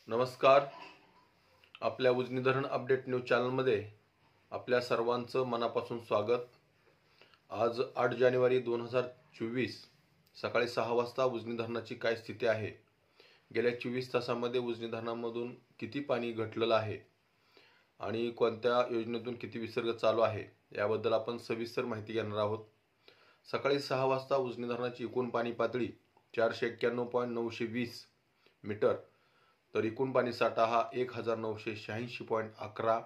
नमस्कार. आपल्या उजनी धरण अपडेट न्यूज चॅनलमध्ये आपल्या सर्वांचं मनापासून स्वागत. आज 8 जानेवारी 2024 सकाळी 6 वाजता उजनी धरणाची काय स्थिती आहे, गेल्या 24 तासामध्ये उजनी धरणामधून किती पाणी घटलेलं आहे आणि कोणत्या योजनेतून किती विसर्ग चालू आहे याबद्दल आपण सविस्तर माहिती घेणार आहोत. सकाळी 6 वाजता उजनी धरणाची एकूण पाणी पातळी 491.920 मीटर, तर एकूण पाणी साठा हा 1986.11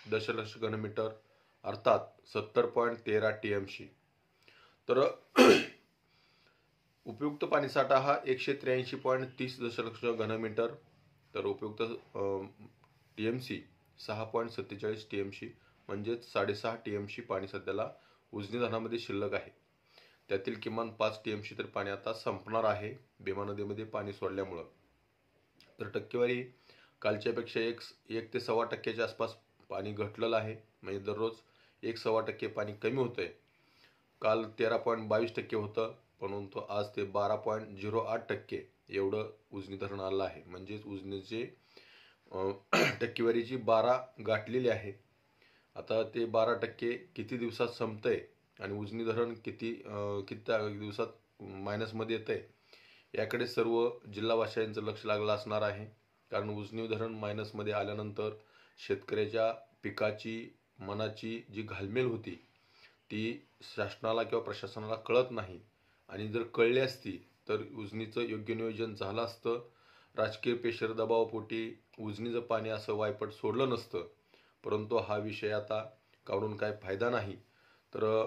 दशलक्ष घनमीटर अर्थात 70.13 TMC. तर उपयुक्त पाणी साठा हा 183.30 दशलक्ष घनमीटर, तर उपयुक्त TMC 6.47 TMC म्हणजेच 6.5 TMC पाणी सध्याला उजनी धरणामध्ये शिल्लक आहे. त्यातील किमान 5 TMC तर पाणी आता संपणार आहे भीमा नदीमध्ये पाणी सोडल्यामुळे. तर टक्केवारी कालच्यापेक्षा 1 ते 1.25% आसपास पाणी घटलेलं आहे. म्हणजे दररोज 1.25% पाणी कमी होतंय. काल 13.22% होतं, परंतु आज ते 12.08% एवढं उजनी धरण आलं आहे. म्हणजेच उजनीचे टक्केवारीची 12 गाठलेली आहे. आता ते 12% किती दिवसात संपतंय आणि उजनी धरण किती दिवसात मायनसमध्ये येतंय याकडे सर्व जिल्हावासियांचं लक्ष लागलं असणार आहे. कारण उजनी धरण मायनसमध्ये आल्यानंतर शेतकऱ्याच्या पिकाची मनाची जी घालमेल होती ती शासनाला किंवा प्रशासनाला कळत नाही, आणि जर कळली असती तर उजनीचं योग्य नियोजन झालं असतं. राजकीय प्रेशर दबावापोटी उजनीचं पाणी असं वायपट सोडलं नसतं. परंतु हा विषय आता काढून काय फायदा नाही. तर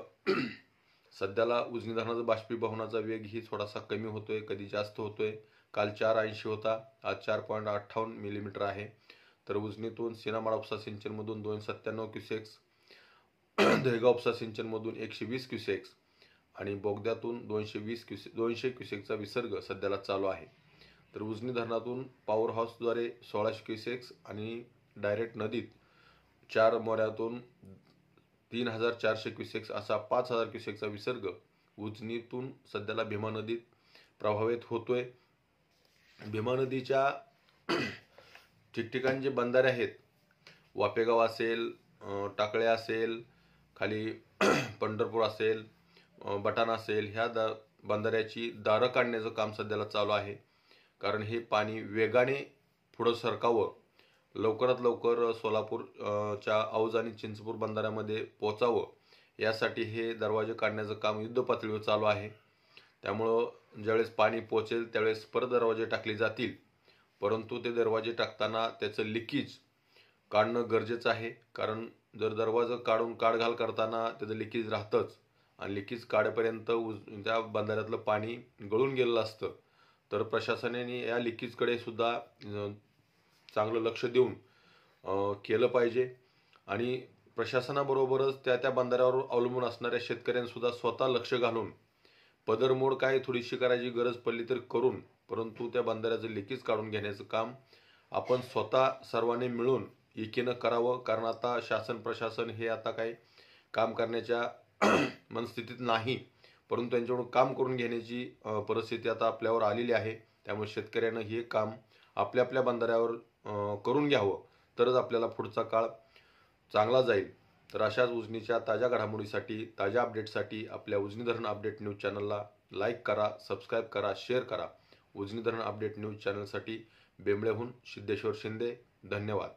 सध्याला उजनी धरणाचा बाष्पीभवनाचा वेग ही थोडासा कमी होतोय, कधी जास्त होतोय. काल 480 होता, आज 4.58 मिलीमीटर आहे. तर उजनीतून सीनामाळा उपसा सिंचनमधून 297 क्युसेक्स, दहेगाव उपसा सिंचनमधून 120 क्युसेक्स आणि बोगद्यातून 200 क्युसेक्सचा विसर्ग सध्याला चालू आहे. तर उजनी धरणातून पॉवर हाऊसद्वारे 1600 क्युसेक्स आणि डायरेक्ट नदीत 4 मोऱ्यातून 3400 क्युसेक्स असा 5000 क्युसेक्सचा विसर्ग उजनीतून सध्याला भीमा नदीत प्रभावित होतोय. भीमा नदीच्या ठिकठिकाणी जे बंधारे आहेत, वापेगाव असेल, टाकळे असेल, खाली पंढरपूर असेल, बटाणा असेल, ह्या बंधाऱ्याची दारं काढण्याचं काम सध्याला चालू आहे. कारण हे पाणी वेगाने पुढं सरकावं, लवकरात लवकर सोलापूरच्या औज आणि चिंचपूर बंधाऱ्यामध्ये पोचावं यासाठी हे दरवाजे काढण्याचं काम युद्धपातळीवर चालू आहे. त्यामुळं ज्यावेळेस पाणी पोचेल त्यावेळेस परत दरवाजे टाकले जातील. परंतु ते दरवाजे टाकताना त्याचं लिकेज काढणं गरजेचं आहे. कारण जर दरवाजा काढून काढघाल करताना त्याचं लिकेज राहतंच आणि लिकेज काढेपर्यंत त्या बंधाऱ्यातलं पाणी गळून गेलेलं असतं. तर प्रशासनाने या लिकेजकडे सुद्धा चांगलं लक्ष देऊन केलं पाहिजे. आणि प्रशासनाबरोबरच त्या बंधाऱ्यावर अवलंबून असणाऱ्या शेतकऱ्यांनी सुद्धा स्वतः लक्ष घालून पदरमोड काय थोडीशी करायची गरज पडली तर करून, परंतु त्या बंधाऱ्याचं लिकेज काढून घेण्याचं काम आपण स्वतः सर्वांनी मिळून एकीनं करावं. कारण आता शासन प्रशासन हे आता काही काम करण्याच्या मनस्थितीत नाही, परंतु त्यांच्याकडून काम करून घेण्याची परिस्थिती आता आपल्यावर आलेली आहे. त्यामुळे शेतकऱ्यानं हे काम आपल्या आपल्या बंधाऱ्यावर करून घ्यावं, तरच आपल्याला पुढचा काळ चांगला जाईल. तर अशाच उजनीच्या ताज्या घडामोडीसाठी, ताज्या अपडेटसाठी आपल्या उजनी धरण अपडेट न्यूज चॅनलला लाईक करा, सबस्क्राईब करा, शेअर करा. उजनी धरण अपडेट न्यूज चॅनलसाठी बेंबळेहून सिद्धेश्वर शिंदे. धन्यवाद.